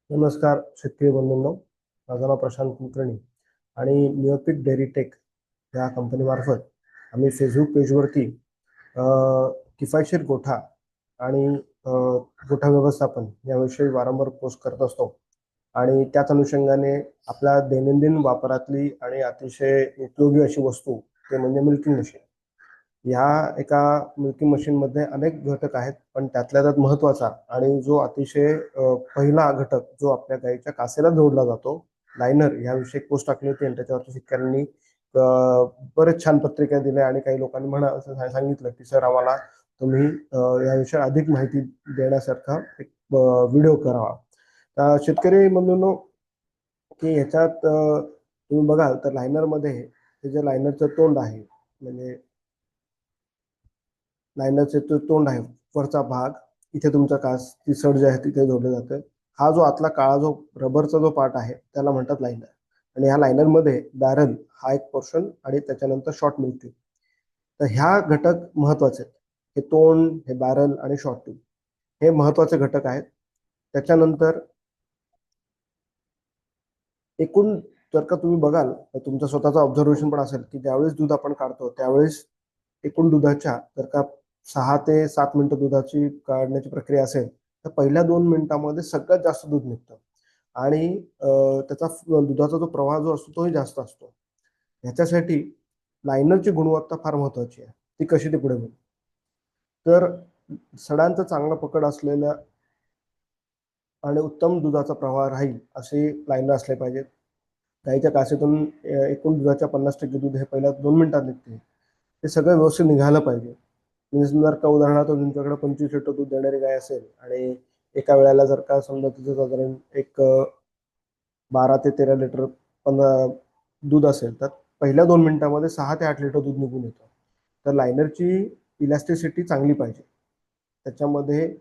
नमस्कार शेतकरी बंधूंनो. माझं नाव प्रशांत कुलकर्णी आणि नियोपिक डेअरी टेक या कंपनीमार्फत आम्ही फेसबुक पेजवरती अ, किफायतशीर गोठा आणि गोठा व्यवस्थापन याविषयी वारंवार पोस्ट करत असतो. आणि त्याच अनुषंगाने आपल्या दैनंदिन वापरातली आणि अतिशय उपयोगी अशी वस्तू ते म्हणजे मिल्किंग मशीन. ह्या एका मिल्किंग मशीनमध्ये अनेक घटक आहेत, पण त्यातल्या त्यात महत्त्वाचा आणि जो अतिशय पहिला घटक जो आपल्या गाईच्या कासेला जोडला जातो, लायनर, ह्याविषयी एक पोस्ट टाकली होती आणि त्याच्यावरती शेतकऱ्यांनी बरेच छान प्रतिक्रिया दिल्या आणि काही लोकांनी सांगितलं की सर आम्हाला तुम्ही याविषयी अधिक माहिती देण्यासारखा एक व्हिडिओ करावा. शेतकरी बंधूंनो, की ह्याच्यात तुम्ही बघाल तर लायनरमध्ये हे जे लायनरचं तोंड आहे, म्हणजे लायनरचे तो तोंड आहे, वरचा भाग, इथे तुमचा कास ती सड जी आहे तिथे जोडलं जातं. हा जो आतला काळा जो रबरचा जो पार्ट आहे त्याला म्हणतात लायनर. आणि ह्या लायनरमध्ये बॅरल हा एक पोर्शन आणि त्याच्यानंतर शॉर्ट मिळते. तर ह्या घटक महत्वाचे आहेत. हे तोंड, हे बॅरल आणि शॉर्ट ट्यूब हे महत्वाचे घटक आहेत. त्याच्यानंतर एकूण जर का तुम्ही बघाल तर तुमचं स्वतःचं ऑब्झर्वेशन पण असेल की ज्यावेळेस दूध आपण काढतो त्यावेळेस एकूण दुधाच्या जर का 6 ते 7 मिनिटं दुधाची काढण्याची प्रक्रिया असेल तर पहिल्या 2 मिनिटांमध्ये सगळ्यात जास्त दूध निघतं. आणि त्याचा दुधाचा जो प्रवाह जो असतो तोही जास्त असतो. ह्याच्यासाठी लायनरची गुणवत्ता फार महत्वाची आहे. ती कशी ते पुढे बोलू. तर सडांचं चांगलं पकड असलेल्या आणि उत्तम दुधाचा प्रवाह राहील असे लायनर असले पाहिजेत. गाईच्या कासेतून एकूण दुधाच्या 50% दूध हे पहिल्या 2 मिनिटात निघते. ते सगळं व्यवस्थित निघालं पाहिजे. म्हणजे जर का उदाहरणार्थ तुमच्याकडे 25 लिटर दूध देणारी गाय असेल आणि एका वेळेला जर का समजा तिचं साधारण एक 12 ते 13 लिटर 15 दूध असेल तर पहिल्या 2 मिनिटांमध्ये 6 ते 8 लिटर दूध निघून येतं. तर लायनरची इलॅस्टिसिटी चांगली पाहिजे. त्याच्यामध्ये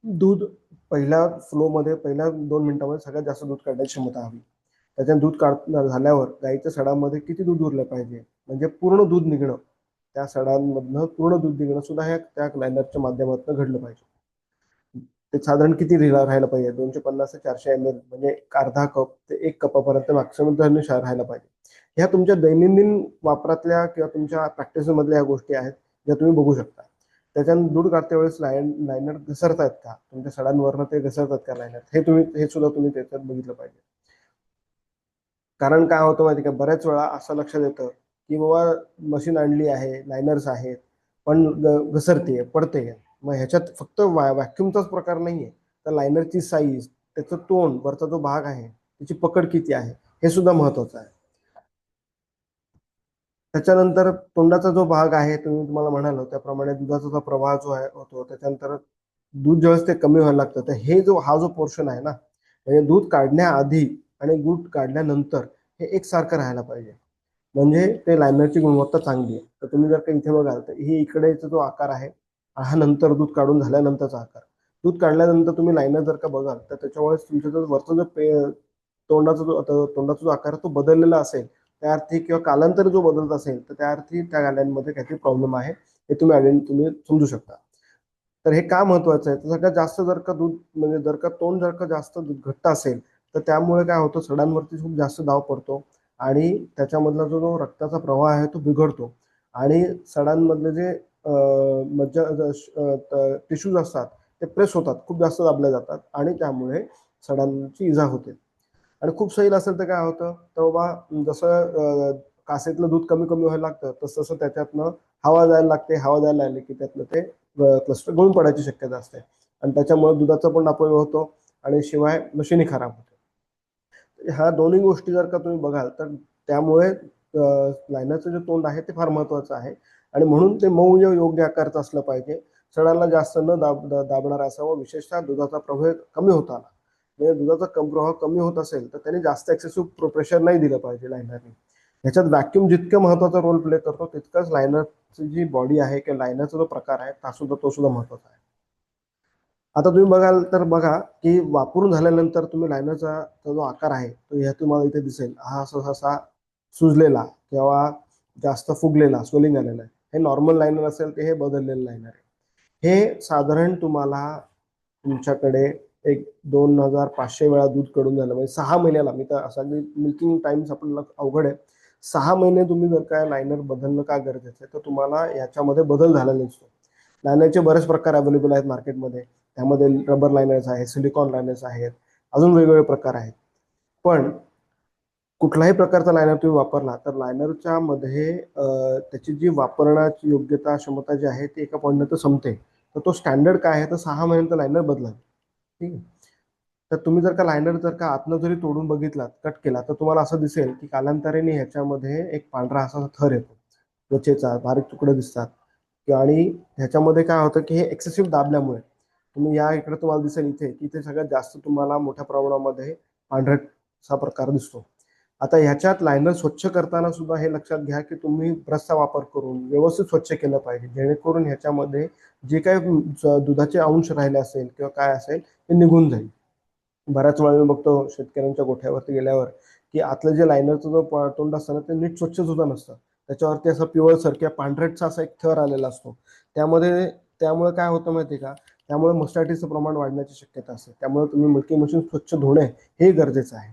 दूध पहिल्या फ्लोमध्ये पहिल्या 2 मिनिटांमध्ये सगळ्यात जास्त दूध काढण्याची क्षमता हवी. त्याच्यात दूध झाल्यावर गाईच्या सडामध्ये किती दूध उरलं पाहिजे, म्हणजे पूर्ण दूध निघणं, त्या सडांमधनं पूर्ण दूध निघणं सुद्धा ह्या त्या लायनरच्या माध्यमातून घडलं पाहिजे. ते साधारण किती राहायला पाहिजे, 250 ते 400 ml, म्हणजे अर्धा कप ते 1 कपापर्यंत मॅक्सिमम राहायला पाहिजे. ह्या तुमच्या दैनंदिन वापरातल्या किंवा तुमच्या प्रॅक्टिसमधल्या ह्या गोष्टी आहेत ज्या तुम्ही बघू शकता. त्याच्यानं दूध काढते वेळेस लायनर घसरतायत का, तुमच्या सडांवरनं ते घसरतात का लायनर, हे सुद्धा तुम्ही त्याच्यात बघितलं पाहिजे. कारण काय होतं माहिती का, बऱ्याच वेळा असं लक्षात येतं की बाबा मशीन आणली आहे, लायनर्स आहेत, पण घसरते पडते. मग ह्याच्यात फक्त व्हॅक्युमचाच प्रकार नाहीये, तर लायनरची साईज, त्याचं तोंड, वरचा जो भाग आहे त्याची पकड किती आहे हे सुद्धा महत्वाचं आहे. त्याच्यानंतर तोंडाचा जो भाग आहे, तुम्हाला म्हणालो त्याप्रमाणे दुधाचा जो प्रवाह जो आहे होतो, त्याच्यानंतर दूध ज्यावेळेस ते कमी व्हायला लागतं तर हा जो पोर्शन आहे ना, म्हणजे दूध काढण्याआधी आणि दूध काढल्यानंतर हे एकसारखं राहायला पाहिजे. म्हणजे ते लायनरची गुणवत्ता चांगली आहे. तर तुम्ही जर का इथे बघाल तर ही इकडेचा जो आकार आहे हा नंतर दूध काढून झाल्यानंतरचा आकार. दूध काढल्यानंतर तुम्ही लायनर जर का बघाल तर त्याच्यामुळे तुमचा जो वरचा जो तोंडाचा जो आकार तो बदललेला असेल त्या अर्थी, किंवा कालांतर जो बदलत असेल तर त्या अर्थी त्या गाड्यांमध्ये काहीतरी प्रॉब्लेम आहे हे तुम्ही समजू शकता. तर हे का महत्वाचं आहे, तर सगळ्यात जास्त जर का दूध, म्हणजे जर का तोंड जर का जास्त घट्ट असेल तर त्यामुळे काय होतं, सडांवरती खूप जास्त दाब पडतो आणि त्याच्यामधला जो रक्ताचा प्रवाह आहे तो बिघडतो आणि सडांमधले जे मज्जा टिश्यूज असतात ते प्रेस होतात, खूप जास्त दाबले जातात आणि त्यामुळे सडांची इजा होते. आणि खूप सैल असेल तर काय होतं, तर बाबा जसं कासेतलं दूध कमी कमी व्हायला लागतं तसं तसं त्याच्यातनं हवा जायला लागते. हवा जायला लागली की त्यातलं ते क्लस्टर गळून पडायची शक्यता असते आणि त्याच्यामुळे दुधाचा पण अपव्यय होतो आणि शिवाय मशीनही खराब होते. ह्या दोन्ही गोष्टी जर का तुम्ही बघाल तर त्यामुळे लायनरचं जे तोंड आहे ते फार महत्वाचं आहे आणि म्हणून ते मऊ योग्य आकारचं असलं पाहिजे. सडाला जास्त न दाबणारा असावं, विशेषतः दुधाचा प्रवाह कमी होता आला, म्हणजे दुधाचा प्रवाह कमी होत असेल तर त्याने जास्त एक्सेसिव्ह प्रेशर नाही दिलं पाहिजे लायनरने. ह्याच्यात व्हॅक्यूम जितकं महत्वाचा रोल प्ले करतो तितकंच लायनरची जी बॉडी आहे किंवा लायनरचा जो प्रकार आहे तो सुद्धा महत्वाचा आहे. आता तुम्ही बघाल तर बघा की वापरून झाल्यानंतर तुम्ही लायनरचा जो आकार आहे तो ह्या तुम्हाला इथे दिसेल, हा असा सुजलेला किंवा जास्त फुगलेला स्वेलिंग आलेला आहे. हे नॉर्मल लायनर असेल ते हे बदललेलं लायनर आहे. हे साधारण तुम्हाला तुमच्याकडे एक 2500 वेळा दूध कडून झालं, म्हणजे 6 महिन्याला. मी तर असं मिल्किंग टाइम्स आपल्याला अवघड आहे. 6 महिने तुम्ही जर काय लायनर बदलणं का गरजेचं आहे, तर तुम्हाला याच्यामध्ये बदल झाला नसतो. लायनरचे बरेच प्रकार अवेलेबल आहेत मार्केटमध्ये. त्यामध्ये रबर लायनर्स आहेत, सिलिकॉन लायनर्स आहेत, अजून वेगवेगळे प्रकार आहेत. पण कुठलाही प्रकारचा लायनर तुम्ही वापरला तर लायनरच्या मध्ये त्याची जी वापरण्याची योग्यता क्षमता जी आहे ती एका पॉईंटनंतर संपते. तर तो स्टँडर्ड काय आहे, तर 6 महिन्यानंतर लायनर बदला. ठीक आहे. तर तुम्ही जर का लायनर जर का आतनं जरी तोडून बघितलात, कट केला, तर तुम्हाला असं दिसेल की कालांतराने ह्याच्यामध्ये एक पांढरा असा थर येतो, त्वचेचा बारीक तुकडे दिसतात. आणि ह्याच्यामध्ये काय होतं की हे एक्सेसिव्ह दाबल्यामुळे तुम्ही या इकडे तुम्हाला दिसेल इथे की इथे सगळ्यात जास्त तुम्हाला मोठ्या प्रमाणामध्ये पांढरटसा प्रकार दिसतो. आता ह्याच्यात लायनर स्वच्छ करताना सुद्धा हे लक्षात घ्या की तुम्ही ब्रशचा वापर करून व्यवस्थित स्वच्छ केलं पाहिजे, जेणेकरून ह्याच्यामध्ये जे काही दुधाचे अंश राहिले असेल किंवा काय असेल ते निघून जाईल. बऱ्याच वेळा मी बघतो शेतकऱ्यांच्या गोठ्यावरती गेल्यावर की आतलं जे लायनरचं जो तोंड असतं ना, ते नीट स्वच्छ सुद्धा नसतं. त्याच्यावरती असं पिवळसर किंवा पांढरटचा असा एक थर आलेला असतो. त्यामुळे काय होतं माहिती आहे का, त्यामुळे मस्टॅटिसचं प्रमाण वाढण्याची शक्यता असते. त्यामुळे तुम्ही मिल्किंग मशीन स्वच्छ धुणे हे गरजेचं आहे.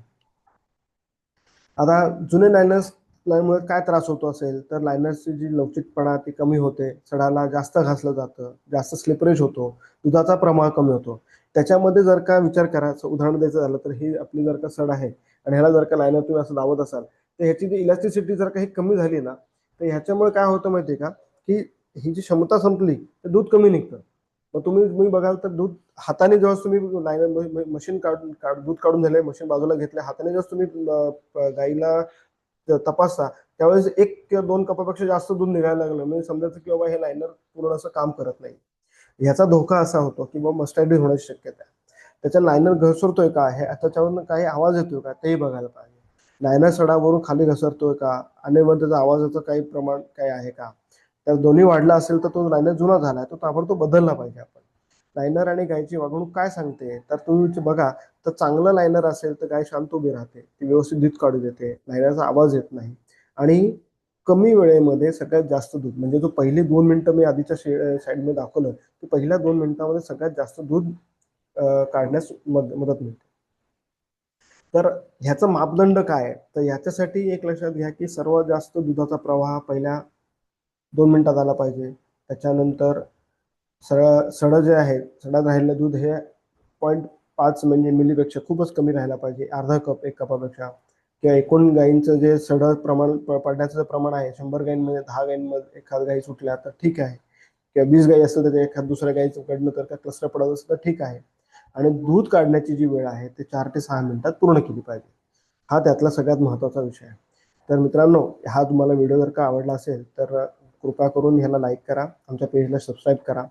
आता जुने लायनर्समुळे काय त्रास होतो असेल, तर लायनर्सची जी लवचिकपणा ती कमी होते, सडाला जास्त घासलं जातं, जास्त स्लिपरेज होतो, दुधाचा प्रमाण कमी होतो. त्याच्यामध्ये जर का विचार करायचं उदाहरण द्यायचं झालं, तर ही आपली जर का सड आहे आणि ह्याला जर का लायनर तुम्ही असं लावत असाल, तर ह्याची जी इलॅस्टिसिटी जर का ही कमी झाली ना, तर ह्याच्यामुळे काय होतं माहिती आहे का, की ही जी क्षमता संपली तर दूध कमी निघतं. मग तुम्ही बघाल तर दूध हाताने जेव्हा तुम्ही लायनर मशीन दूध काढून झाले, मशीन बाजूला घेतले, हाताने जेव्हा तुम्ही गाईला तपासता, त्यावेळेस 1 किंवा 2 कपापेक्षा जास्त दूध निघायला लागलं म्हणजे समजायचं की बाबा हे लायनर पूर्ण असं काम करत नाही. ह्याचा धोका असा होतो की बाबा मस्टॅटिस होण्याची शक्यता आहे. त्याच्या लायनर घसरतोय का, हे त्याच्यावरून काही आवाज येतोय का, तेही बघायला पाहिजे. लायनर सडावरून खाली घसरतोय का, आणि मग त्याचा आवाजाचं काही प्रमाण काय आहे का, तर दोन्ही वाढला असेल तर तो लायनर जुना झालाय, तो ताबडतोब बदलला पाहिजे आपण. लायनर आणि गायची वागणूक काय सांगते, तर तुम्ही बघा, तर चांगलं लायनर असेल तर गाय शांत उभी राहते, ती व्यवस्थित दूध काढू देते, लायनरचा आवाज येत नाही, आणि कमी वेळेमध्ये सगळ्यात जास्त दूध, म्हणजे जो पहिली 2 मिनिटं मी आधीच्या साईडमध्ये दाखवलं, की पहिल्या 2 मिनिटांमध्ये सगळ्यात जास्त दूध काढण्यास मदत मिळते. तर ह्याचं मापदंड काय आहे, तर ह्याच्यासाठी एक लक्षात घ्या की सर्वात जास्त दुधाचा प्रवाह पहिल्या 2 मिनिटात आला पाहिजे. त्याच्यानंतर सडं जे आहे, सडात राहिलेलं दूध हे 0.5 म्हणजे मिलीपेक्षा खूपच कमी राहायला पाहिजे, अर्धा कप 1 कपापेक्षा. किंवा एकूण गायींचं जे सडं प्रमाण पडण्याचं प्रमाण आहे, 100 गायींमध्ये 10 गायींमध्ये एखाद गायी सुटल्या तर ठीक आहे, किंवा 20 गायी असेल तर एखाद दुसऱ्या गायीचं कडनं तर क्लस्टर पडत असेल तर ठीक आहे. आणि दूध काढण्याची जी वेळ आहे ते 4 ते 6 मिनिटात पूर्ण केली पाहिजे. हा त्यातला सगळ्यात महत्त्वाचा विषय आहे. तर मित्रांनो, हा तुम्हाला व्हिडिओ जर का आवडला असेल तर कृपा करून ह्याला लाईक करा, आमच्या पेजला सबस्क्राईब करा.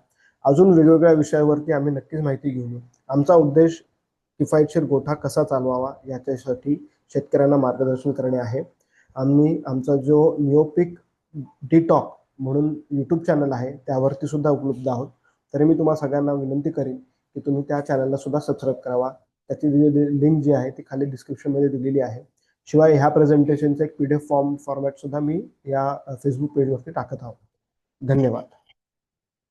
अजून वेगवेगळ्या विषयावरती आम्ही नक्कीच माहिती घेऊन येऊ. आमचा उद्देश किफायतशीर गोठा कसा चालवावा याच्यासाठी शेतकऱ्यांना मार्गदर्शन करणे आहे. आम्ही आमचा जो निओपिक डिटॉक म्हणून यूट्यूब चॅनल आहे त्यावरती सुद्धा उपलब्ध आहोत. तरी मी तुम्हाला सगळ्यांना विनंती करीन की तुम्ही त्या चॅनलला सुद्धा सबस्क्राईब करावा. त्याची लिंक जी आहे ती खाली डिस्क्रिप्शनमध्ये दिलेली आहे. शिवाय ह्या प्रेझेंटेशनचा एक PDF फॉर्मॅट सुद्धा मी या फेसबुक पेजवरती टाकत आहोत. धन्यवाद.